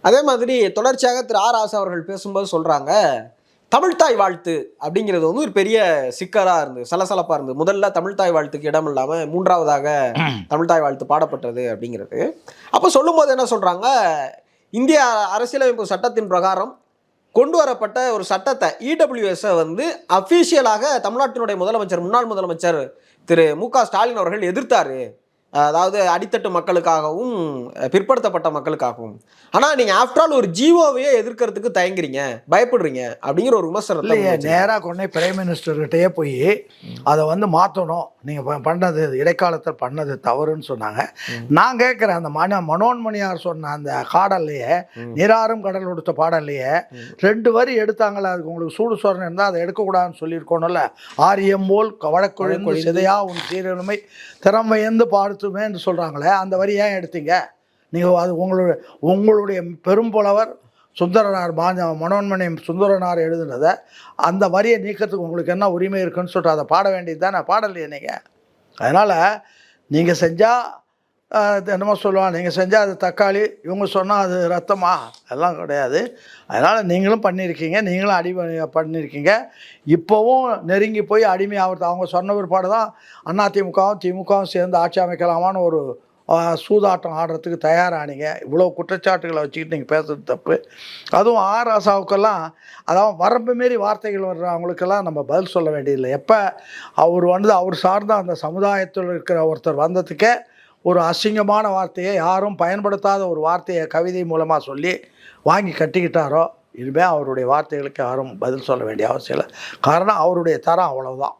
அதே மாதிரி தொடர்ச்சியாக திரு ஆர் ராசா அவர்கள் பேசும்போது சொல்றாங்க, தமிழ்த்தாய் வாழ்த்து அப்படிங்கிறது வந்து ஒரு பெரிய சிக்கலா இருந்தது, சலசலப்பா இருந்தது. முதல்ல தமிழ்த்தாய் வாழ்த்துக்கு இடம் இல்லாம 3வதாக தமிழ்த்தாய் வாழ்த்து பாடப்பட்டது அப்படிங்கிறது. அப்ப சொல்லும்போது என்ன சொல்றாங்க, இந்திய அரசியலமைப்பு சட்டத்தின் பிரகாரம் கொண்டு வரப்பட்ட ஒரு சட்டத்தை இடபிள்யூஎஸ் வந்து அபிஷியலாக தமிழ்நாட்டினுடைய முதலமைச்சர், முன்னாள் முதலமைச்சர் திரு மு.க.ஸ்டாலின் அவர்கள் எதிர்த்தாரு. அதாவது அடித்தட்டு மக்களுக்காகவும் பிற்படுத்தப்பட்ட மக்களுக்காகவும். ஆனா நீங்க ஆஃப்டர் ஆல் ஒரு ஜிஓவையே எதிர்க்கிறதுக்கு தயங்குறீங்க, பயப்படுறீங்க அப்படிங்கிற ஒரு விமர்சனத்தை நேராக கொண்டே பிரைம் மினிஸ்டர்கிட்டயே போய் அதை வந்து மாற்றணும், நீங்கள் பண்ணது இடைக்காலத்தில் பண்ணது தவறுன்னு சொன்னாங்க. நான் கேட்குறேன், அந்த மனோன்மணியார் சொன்ன அந்த பாடல்லையே, நீராறும் கடல் கொடுத்த பாடல்லையே 2 வரி எடுத்தாங்களே, அதுக்கு உங்களுக்கு சூடு சோரணை இருந்தால் அதை எடுக்கக்கூடாதுன்னு சொல்லியிருக்கோணும்ல. ஆரியம் போல் வழக்கொழிந்து சிதையா உன் சீரனுமை திறமையந்து பாடுத்துமேன்னு சொல்கிறாங்களே, அந்த வரி ஏன் எடுத்தீங்க நீங்கள்? அது உங்களுடைய பெரும்புலவர் சுந்தரனார் மனோன்மணி சுந்தரனார் எழுதுனதை அந்த வரியை நீக்கிறதுக்கு உங்களுக்கு என்ன உரிமை இருக்குன்னு சொல்லிட்டு அதை பாட வேண்டியது தான். நான் பாடலையே நீங்கள். அதனால் நீங்கள் செஞ்சால் என்னமோ சொல்லுவாங்க, நீங்கள் செஞ்சால் அது தக்காளி, இவங்க சொன்னால் அது ரத்தமா, அதெல்லாம் கிடையாது. அதனால் நீங்களும் பண்ணியிருக்கீங்க, நீங்களும் அடிமை பண்ணியிருக்கீங்க. இப்போவும் நெருங்கி போய் அடிமை ஆகிறது. அவங்க சொன்ன பிற்பாடு தான் அதிமுகவும் திமுகவும் சேர்ந்து ஆட்சி அமைக்கலாமான்னு ஒரு சூதாட்டம் ஆடுறதுக்கு தயாரானீங்க. இவ்வளோ குற்றச்சாட்டுகளை வச்சுக்கிட்டு நீங்கள் பேசுறது தப்பு. அதுவும் ஆர் ராசாவுக்கெல்லாம், அதாவது வரம்பு மீறி வார்த்தைகள் வர்றவங்களுக்கெல்லாம் நம்ம பதில் சொல்ல வேண்டியதில்லை. எப்போ அவர் சார்ந்த அந்த சமுதாயத்தில் இருக்கிற ஒருத்தர் வந்ததுக்கே ஒரு அசிங்கமான வார்த்தையை, யாரும் பயன்படுத்தாத ஒரு வார்த்தையை கவிதை மூலமாக சொல்லி வாங்கி கட்டிக்கிட்டாரோ, இனிமேல் அவருடைய வார்த்தைகளுக்கு யாரும் பதில் சொல்ல வேண்டிய அவசியம் இல்லை. காரணம் அவருடைய தரம் அவ்வளவுதான்.